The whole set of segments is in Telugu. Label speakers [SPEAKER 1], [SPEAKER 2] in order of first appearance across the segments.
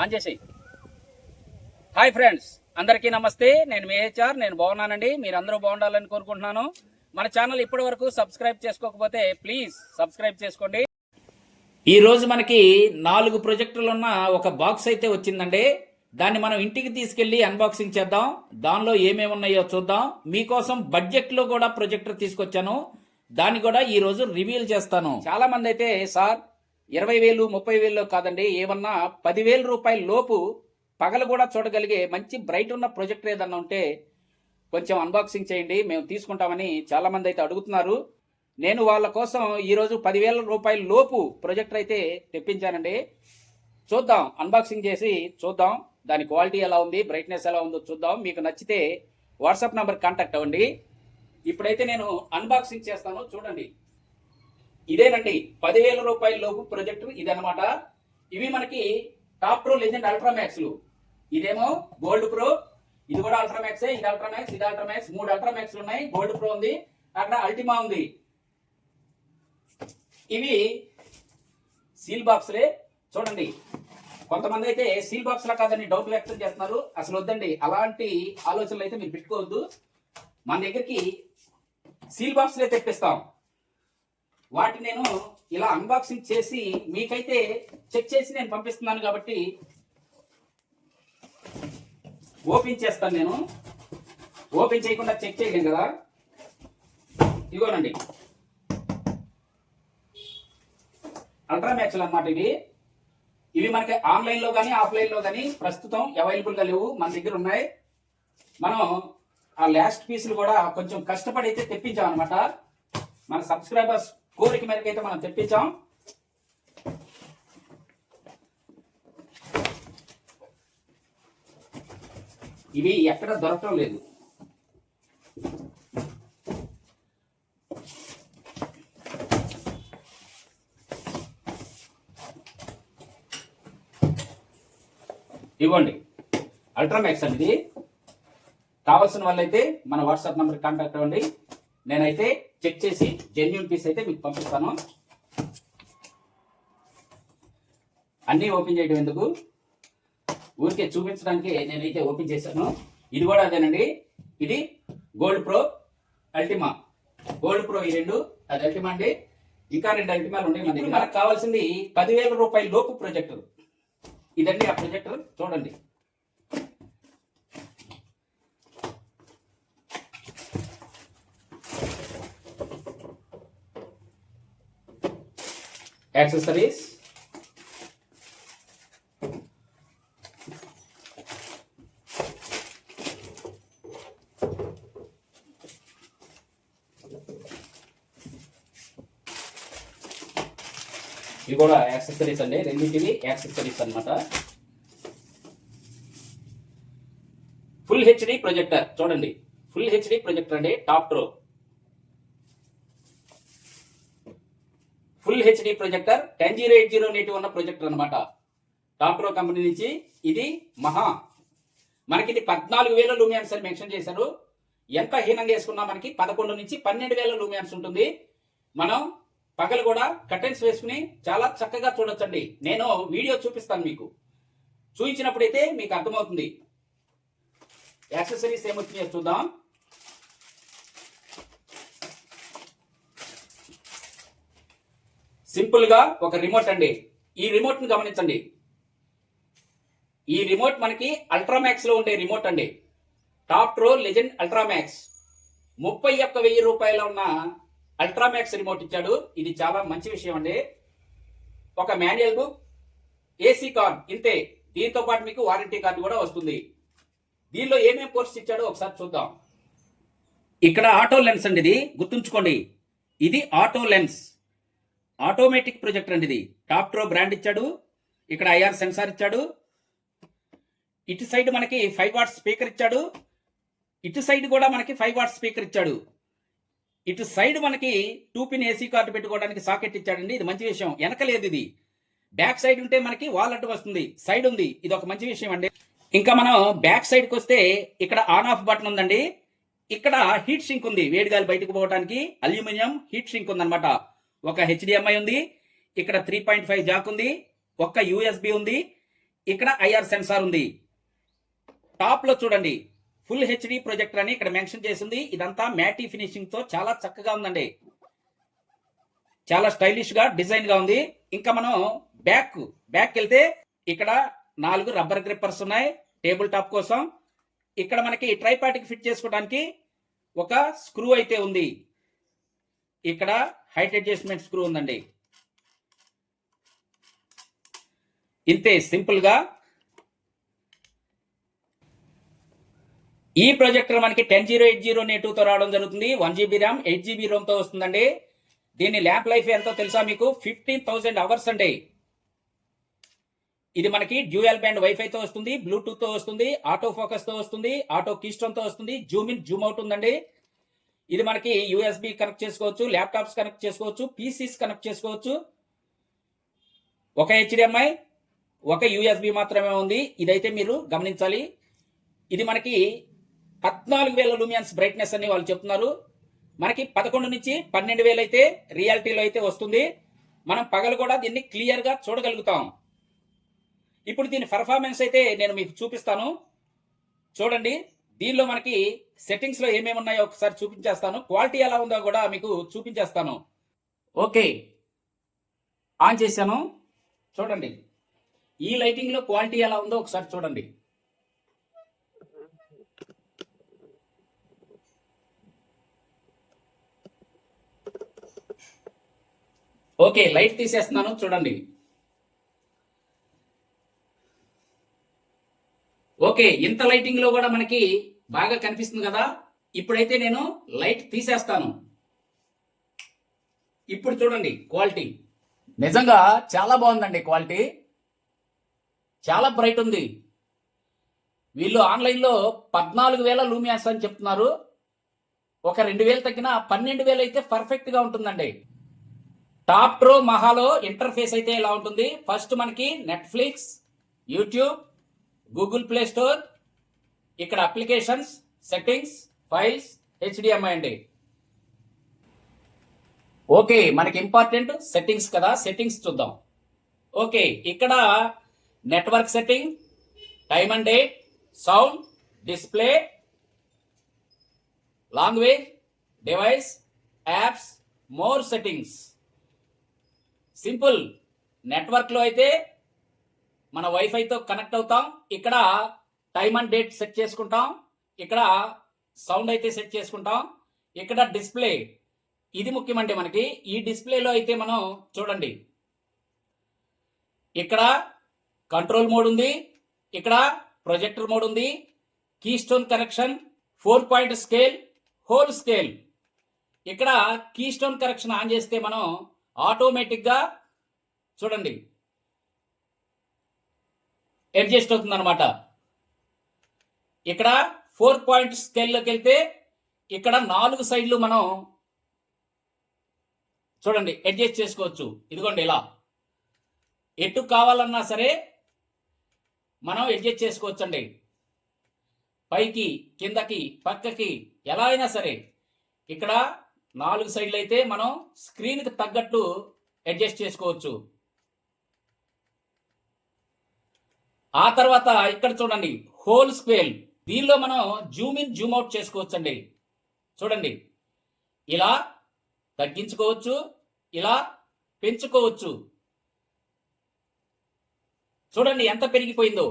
[SPEAKER 1] ఆన్ చేసేయి. హాయ్ ఫ్రెండ్స్, అందరికీ నమస్తే. నేను మీ హెచ్ఆర్. నేను బాగున్నానండి. మీరందరూ బాగుండాలని కోరుకుంటున్నాను. మన ఛానల్ ఇప్పటి వరకు సబ్స్క్రైబ్ చేసుకోకపోతే ప్లీజ్ సబ్స్క్రైబ్ చేసుకోండి. ఈ రోజు మనకి 4 ప్రొజెక్టర్లు ఉన్న ఒక బాక్స్ అయితే వచ్చిందండి. దాన్ని మనం ఇంటికి తీసుకెళ్లి అన్బాక్సింగ్ చేద్దాం. దానిలో ఏమేమి ఉన్నాయో చూద్దాం. మీకోసం బడ్జెట్ లో కూడా ప్రొజెక్టర్ తీసుకొచ్చాను. దాన్ని కూడా ఈ రోజు రివీల్ చేస్తాను. చాలా మంది అయితే సార్ 20,000 30,000 కాదండి, ఏమన్నా 10,000 రూపాయల లోపు పగలు కూడా చూడగలిగే మంచి బ్రైట్ ఉన్న ప్రొజెక్టర్ ఏదన్నా ఉంటే కొంచెం అన్బాక్సింగ్ చేయండి, మేము తీసుకుంటామని చాలా మంది అయితే అడుగుతున్నారు. నేను వాళ్ళ కోసం ఈరోజు 10,000 రూపాయల లోపు ప్రొజెక్టర్ అయితే తెప్పించానండి. చూద్దాం, అన్బాక్సింగ్ చేసి చూద్దాం. దాని క్వాలిటీ ఎలా ఉంది, బ్రైట్నెస్ ఎలా ఉందో చూద్దాం. మీకు నచ్చితే వాట్సాప్ నెంబర్ కాంటాక్ట్ అవ్వండి. ఇప్పుడైతే నేను అన్బాక్సింగ్ చేస్తాను, చూడండి. ఇదేనండి 10,000 రూపాయల లోపు ప్రొజెక్టర్ ఇదనమాట. ఇవి మనకి టాప్ ప్రో లెజెండ్ అల్ట్రామాక్స్లు. ఇదేమో గోల్డ్ ప్రో, ఇది కూడా అల్ట్రామాక్సే. ఇది అల్ట్రామాక్స్, ఇది అల్ట్రామాక్స్, 3 అల్ట్రామాక్స్లు ఉన్నాయి. గోల్డ్ ప్రో ఉంది, అక్కడ అల్టిమా ఉంది. ఇవి సీల్ బాక్స్లే. చూడండి, కొంతమంది అయితే సీల్ బాక్స్ లా కాదని డౌట్ వ్యక్తం చేస్తున్నారు. అసలు వద్దండి, అలాంటి ఆలోచనలు అయితే మీరు పెట్టుకోవద్దు. మన దగ్గరికి సీల్ బాక్స్లే తెప్పిస్తాం. వాటిని నేను ఇలా అన్బాక్సింగ్ చేసి మీకైతే చెక్ చేసి నేను పంపిస్తున్నాను కాబట్టి ఓపెన్ చేస్తాను. నేను ఓపెన్ చేయకుండా చెక్ చేయలేం కదా. ఇదిగోనండి, అల్ట్రామాక్స్లు అన్నమాట ఇవి. ఇవి మనకి ఆన్లైన్ లో కానీ ఆఫ్లైన్ లో కానీ ప్రస్తుతం అవైలబుల్ గా లేవు, మన దగ్గర ఉన్నాయి. మనం ఆ లాస్ట్ పీసులు కూడా కొంచెం కష్టపడి అయితే తెప్పించాం అనమాట. మన సబ్స్క్రైబర్స్ కోరిక మేరకు అయితే మనం తెప్పించాం. ఇవి ఎక్కడ దొరకడం లేదు. ఇవ్వండి, అల్ట్రామాక్స్ అనేది. కావాల్సిన వాళ్ళైతే మన వాట్సాప్ నెంబర్ కాంటాక్ట్ అవ్వండి. నేనైతే చెక్ చేసి జెన్యూన్ పీస్ అయితే మీకు పంపిస్తాను. అన్నీ ఓపెన్ చేయడం ఎందుకు, ఊరికే చూపించడానికి నేనైతే ఓపెన్ చేశాను. ఇది కూడా అదేనండి. ఇది gold pro, Ultima. Gold pro ఈ 2, అది అల్టిమా అండి. ఇంకా 2 అల్టిమాలు ఉన్నాయి మన దగ్గర. మనకు కావాల్సింది 10,000 రూపాయల లోపు ప్రొజెక్టర్. ఇదండి ఆ ప్రొజెక్టర్, చూడండి. యాక్సెసరీస్, ఇవి కూడా యాక్సెసరీస్ అండి. రెండింటివి యాక్సెసరీస్ అన్నమాట. ఫుల్ హెచ్డి ప్రొజెక్టర్ చూడండి. ఫుల్ హెచ్డి ప్రొజెక్టర్ అండి, top pro full HD projector. 10080 native ఉన్న ప్రొజెక్టర్ అనమాట, టాప్ ప్రో కంపెనీ నుంచి. ఇది మహా, మనకి ఇది 14,000 లూమియాన్స్ అని మెన్షన్ చేశారు. ఎంత హీనంగా వేసుకున్నా మనకి 11 నుంచి 12,000 లూమియాన్స్ ఉంటుంది. మనం పగలు కూడా కర్టెన్స్ వేసుకుని చాలా చక్కగా చూడొచ్చండి. నేను వీడియో చూపిస్తాను మీకు. చూపించినప్పుడైతే మీకు అర్థమవుతుంది. యాక్సెసరీస్ ఏమొచ్చినాయో చూద్దాం. సింపుల్ గా ఒక రిమోట్ అండి. ఈ రిమోట్ ని గమనించండి. ఈ రిమోట్ మనకి అల్ట్రామాక్స్ లో ఉండే రిమోట్ అండి. Top pro legend అల్ట్రామాక్స్. 31,000 రూపాయలు ఉన్న అల్ట్రామాక్స్ రిమోట్ ఇచ్చాడు. ఇది చాలా మంచి విషయం అండి. ఒక మాన్యువల్ బుక్, ఏసీ కార్డ్, ఇంతే. దీంతో పాటు మీకు వారంటీ కార్డు కూడా వస్తుంది. దీనిలో ఏమేమి పోర్ట్స్ ఇచ్చాడో ఒకసారి చూద్దాం. ఇక్కడ ఆటో లెన్స్ అండి, ఇది గుర్తుంచుకోండి. ఇది ఆటో లెన్స్, ఆటోమేటిక్ ప్రొజెక్టర్ అండి. ఇది టాప్ ప్రో బ్రాండ్ ఇచ్చాడు. ఇక్కడ ఐఆర్ సెన్సార్ ఇచ్చాడు. ఇటు సైడ్ మనకి 5 వాట్స్ స్పీకర్ ఇచ్చాడు. ఇటు సైడ్ కూడా మనకి 5 వాట్స్ స్పీకర్ ఇచ్చాడు. ఇటు సైడ్ మనకి 2 పిన్ ఏసీ కార్డు పెట్టుకోవడానికి సాకెట్ ఇచ్చాడండి. ఇది మంచి విషయం. వెనకలేదు, ఇది బ్యాక్ సైడ్ ఉంటే మనకి వాల్ అడ్డు వస్తుంది. సైడ్ ఉంది, ఇది ఒక మంచి విషయం అండి. ఇంకా మనం బ్యాక్ సైడ్కి వస్తే ఇక్కడ ఆన్ ఆఫ్ బటన్ ఉందండి. ఇక్కడ హీట్ సింక్ ఉంది, వేడి గాలి బయటకు పోవడానికి అల్యూమినియం హీట్ సింక్ ఉందన్నమాట. ఒక HDMI ఉంది, ఇక్కడ 3.5 జాక్ ఉంది, ఒక్క USB ఉంది. ఇక్కడ ఐఆర్ సెన్సార్ ఉంది. టాప్ లో చూడండి ఫుల్ హెచ్డి ప్రొజెక్టర్ అని ఇక్కడ మెన్షన్ చేసింది. ఇదంతా మ్యాటీ ఫినిషింగ్ తో చాలా చక్కగా ఉందండి, చాలా స్టైలిష్ గా డిజైన్ గా ఉంది. ఇంకా మనం బ్యాక్ వెళ్తే ఇక్కడ 4 రబ్బర్ గ్రిప్పర్స్ ఉన్నాయి టేబుల్ టాప్ కోసం. ఇక్కడ మనకి ట్రైపాడ్ కి ఫిట్ చేసుకోవడానికి ఒక స్క్రూ అయితే ఉంది. ఇక్కడ హైట్ అడ్జస్ట్మెంట్ స్క్రూ ఉందండి. ఇంతే సింపుల్ గా ఈ ప్రొజెక్టర్ మనకి 10080 నేటివ్ తో రావడం జరుగుతుంది. 1GB ర్యామ్ 8GB రోమ్ తో వస్తుందండి. దీని ల్యాంప్ లైఫ్ ఎంతో తెలుసా మీకు? 15,000 అవర్స్ అండి. ఇది మనకి డ్యూయల్ బ్యాండ్ వైఫై తో వస్తుంది, బ్లూటూత్ తో వస్తుంది, ఆటో ఫోకస్ తో వస్తుంది, ఆటో కీస్టోన్ తో వస్తుంది, జూమ్ ఇన్ జూమ్ అవుట్ ఉందండి. ఇది మనకి యూఎస్బి కనెక్ట్ చేసుకోవచ్చు, ల్యాప్టాప్స్ కనెక్ట్ చేసుకోవచ్చు, పీసీస్ కనెక్ట్ చేసుకోవచ్చు. ఒక హెచ్డిఎంఐ ఒక యూఎస్బి మాత్రమే ఉంది. ఇదైతే మీరు గమనించాలి. ఇది మనకి 14,000 లూమియన్స్ బ్రైట్నెస్ అని వాళ్ళు చెప్తున్నారు. మనకి 11 నుంచి 12,000 అయితే రియాలిటీలో అయితే వస్తుంది. మనం పగలు కూడా దీన్ని క్లియర్ గా చూడగలుగుతాం. ఇప్పుడు దీని పర్ఫార్మెన్స్ అయితే నేను మీకు చూపిస్తాను. చూడండి, దీనిలో మనకి సెట్టింగ్స్ లో ఏమేమి ఉన్నాయో ఒకసారి చూపించేస్తాను. క్వాలిటీ ఎలా ఉందో కూడా మీకు చూపించేస్తాను. ఓకే, ఆన్ చేశాను. చూడండి, ఈ లైటింగ్ లో క్వాలిటీ ఎలా ఉందో ఒకసారి చూడండి. ఓకే, లైట్ తీసేస్తున్నాను. చూడండి, ఓకే, ఇంత లైటింగ్ లో కూడా మనకి బాగా కనిపిస్తుంది కదా. ఇప్పుడైతే నేను లైట్ తీసేస్తాను. ఇప్పుడు చూడండి క్వాలిటీ నిజంగా చాలా బాగుందండి. క్వాలిటీ చాలా బ్రైట్ ఉంది. వీళ్ళు ఆన్లైన్లో 14,000 లూమియాస్ అని చెప్తున్నారు. ఒక 2,000 తగ్గిన 12,000 అయితే పర్ఫెక్ట్ గా ఉంటుందండి. టాప్ ప్రో మహాలో ఇంటర్ఫేస్ అయితే ఇలా ఉంటుంది. ఫస్ట్ మనకి Netflix, YouTube, Google play store, ఇక్కడ అప్లికేషన్స్, సెట్టింగ్స్, ఫైల్స్, హెచ్డిఎంఐ అండి. ఓకే, మనకి ఇంపార్టెంట్ సెట్టింగ్స్ కదా, సెట్టింగ్స్ చూద్దాం. ఓకే, ఇక్కడ network setting, time and date, sound, display, language, device, apps, more settings. Simple. Network లో అయితే మన వైఫైతో కనెక్ట్ అవుతాం. ఇక్కడ టైమ్ అండ్ డేట్ సెట్ చేసుకుంటాం. ఇక్కడ సౌండ్ అయితే సెట్ చేసుకుంటాం. ఇక్కడ డిస్ప్లే, ఇది ముఖ్యమండి మనకి. ఈ డిస్ప్లేలో అయితే మనం చూడండి, ఇక్కడ కంట్రోల్ మోడ్ ఉంది, ఇక్కడ ప్రొజెక్టర్ మోడ్ ఉంది, keystone correction, 4 point scale, whole scale. ఇక్కడ కీస్టోన్ కరెక్షన్ ఆన్ చేస్తే మనం ఆటోమేటిక్ గా చూడండి అడ్జస్ట్ అవుతుంది అనమాట. ఇక్కడ 4 పాయింట్ స్కేల్లోకి వెళ్తే ఇక్కడ 4 సైడ్లు మనం చూడండి అడ్జస్ట్ చేసుకోవచ్చు. ఇదిగోండి, ఇలా ఎటు కావాలన్నా సరే మనం అడ్జస్ట్ చేసుకోవచ్చు అండి. పైకి, కిందకి, పక్కకి, ఎలా అయినా సరే. ఇక్కడ 4 సైడ్లు అయితే మనం స్క్రీన్ కి తగ్గట్టు అడ్జస్ట్ చేసుకోవచ్చు. ఆ తర్వాత ఇక్కడ చూడండి హోల్ స్కేల్. దీనిలో మనం జూమ్ ఇన్ జూమ్ అవుట్ చేసుకోవచ్చు అండి. చూడండి, ఇలా తగ్గించుకోవచ్చు, ఇలా పెంచుకోవచ్చు. చూడండి ఎంత పెరిగిపోయిందో.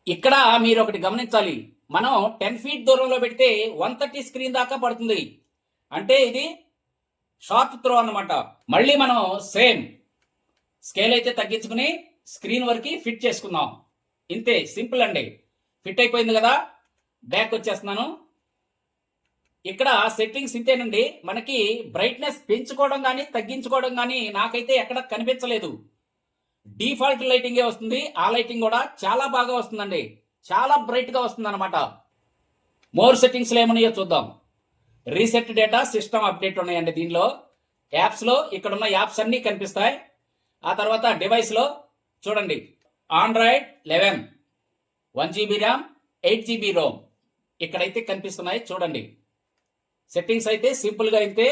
[SPEAKER 1] ఇక్కడ మీరు ఒకటి గమనించాలి, మనం 10 ఫీట్ దూరంలో పెడితే 130 స్క్రీన్ దాకా పడుతుంది. అంటే ఇది షార్ట్ త్రో అన్నమాట. మళ్ళీ మనం సేమ్ స్కేల్ అయితే తగ్గించుకుని స్క్రీన్ వరకు ఫిట్ చేసుకుందాం. ఇంతే, సింపుల్ అండి. ఫిట్ అయిపోయింది కదా. బ్యాక్ వచ్చేస్తున్నాను. ఇక్కడ సెట్టింగ్స్ ఇంతేనండి. మనకి బ్రైట్నెస్ పెంచుకోవడం కానీ తగ్గించుకోవడం కానీ నాకైతే ఎక్కడ కనిపించలేదు. డిఫాల్ట్ లైటింగే వస్తుంది. ఆ లైటింగ్ కూడా చాలా బాగా వస్తుందండి, చాలా బ్రైట్ గా వస్తుంది అనమాట. మోర్ సెట్టింగ్స్ లో ఏమన్నాయో చూద్దాం. రీసెట్ డేటా, సిస్టమ్ అప్డేట్ ఉన్నాయండి దీనిలో. యాప్స్ లో ఇక్కడ ఉన్న యాప్స్ అన్ని కనిపిస్తాయి. ఆ తర్వాత డివైస్ లో చూడండి, Android 11, 1GB RAM, 8GB Rome ఇక్కడైతే కనిపిస్తున్నాయి. చూడండి, సెట్టింగ్స్ అయితే సింపుల్ గా అయితే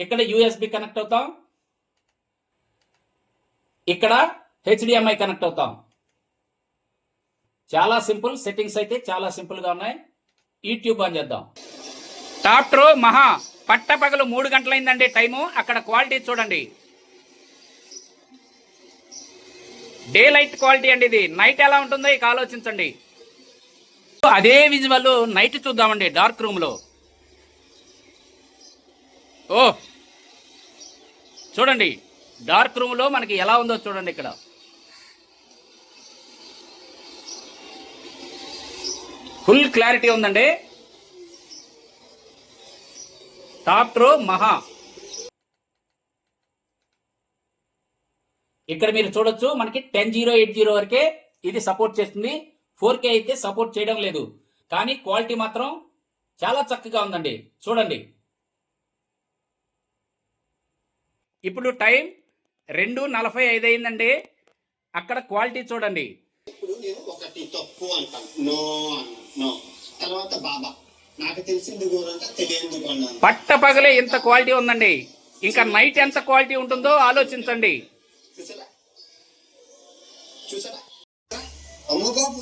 [SPEAKER 1] ఇక్కడ యూఎస్బి కనెక్ట్ అవుతాం, ఇక్కడ హెచ్డిఎంఐ కనెక్ట్ అవుతాం. చాలా సింపుల్, సెట్టింగ్స్ అయితే చాలా సింపుల్గా ఉన్నాయి. యూట్యూబ్ ఆన్ చేద్దాం. టాప్ ట్రూ మహా పట్టపగలు 3 గంటలైందండి టైము. అక్కడ క్వాలిటీ చూడండి, డే లైట్ క్వాలిటీ అండి. ఇది నైట్ ఎలా ఉంటుందో ఇక ఆలోచించండి. అదే విజువల్ నైట్ చూద్దామండి డార్క్ రూమ్ లో. ఓ చూడండి, డార్క్ రూమ్ లో మనకి ఎలా ఉందో చూడండి. ఇక్కడ ఫుల్ క్లారిటీ ఉందండి. టాప్ ట్రూ మహా. ఇక్కడ మీరు చూడొచ్చు, మనకి 10080 వరకే ఇది సపోర్ట్ చేస్తుంది. 4K అయితే సపోర్ట్ చేయడం లేదు, కానీ క్వాలిటీ మాత్రం చాలా చక్కగా ఉందండి. చూడండి, ఇప్పుడు టైం 2:45 అయిందండి. అక్కడ క్వాలిటీ చూడండి.
[SPEAKER 2] ఇప్పుడు నేను ఒకటి తప్పు అంటాను, నో నో, తర్వాత బాబా నాకు తెలిసింది గోరంట తెలియంది కొన్నాను.
[SPEAKER 1] పట్ట పగలే ఇంత క్వాలిటీ ఉందండి, ఇంకా నైట్ ఎంత క్వాలిటీ ఉంటుందో ఆలోచించండి.
[SPEAKER 2] చూసారా చూసారా, అమ్మ బాబు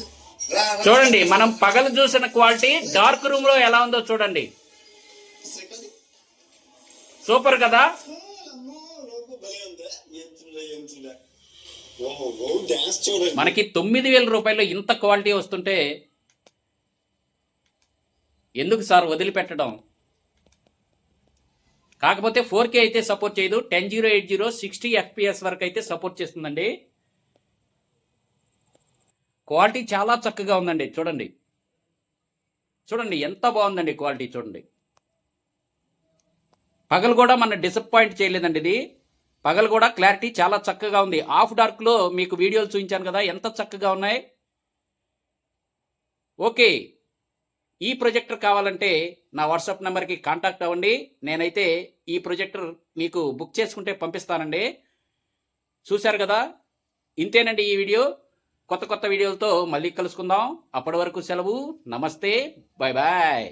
[SPEAKER 2] రా రా.
[SPEAKER 1] చూడండి, మనం పగలు చూసిన క్వాలిటీ డార్క్ రూమ్ లో ఎలా ఉందో చూడండి.
[SPEAKER 2] శ్రీపతి,
[SPEAKER 1] సూపర్ కదా.
[SPEAKER 2] అమ్మో రూపు భలే ఉందా, ఎంతుందా. ఓ ఓ డాన్స్ చూడండి.
[SPEAKER 1] మనకి 9,000 రూపాయలు ఇంత క్వాలిటీ వస్తుంటే ఎందుకు సార్ వదిలిపెట్టడం? కాకపోతే 4K అయితే సపోర్ట్ చేయదు. 10080 60 FPS వరకు అయితే సపోర్ట్ చేస్తుందండి. క్వాలిటీ చాలా చక్కగా ఉందండి. చూడండి చూడండి ఎంత బాగుందండి క్వాలిటీ. చూడండి, పగలు కూడా మన డిసప్పాయింట్ చేయలేదండి. ఇది పగలు కూడా క్లారిటీ చాలా చక్కగా ఉంది. ఆఫ్ డార్క్ లో మీకు వీడియోలు చూపించాను కదా, ఎంత చక్కగా ఉన్నాయి. ఓకే, ఈ ప్రొజెక్టర్ కావాలంటే నా వాట్సాప్ నెంబర్కి కాంటాక్ట్ అవ్వండి. నేనైతే ఈ ప్రొజెక్టర్ మీకు బుక్ చేసుకుంటే పంపిస్తానండి. చూశారు కదా, ఇంతేనండి ఈ వీడియో. కొత్త కొత్త వీడియోలతో మళ్ళీ కలుసుకుందాం. అప్పటి వరకు సెలవు. నమస్తే, బాయ్ బాయ్.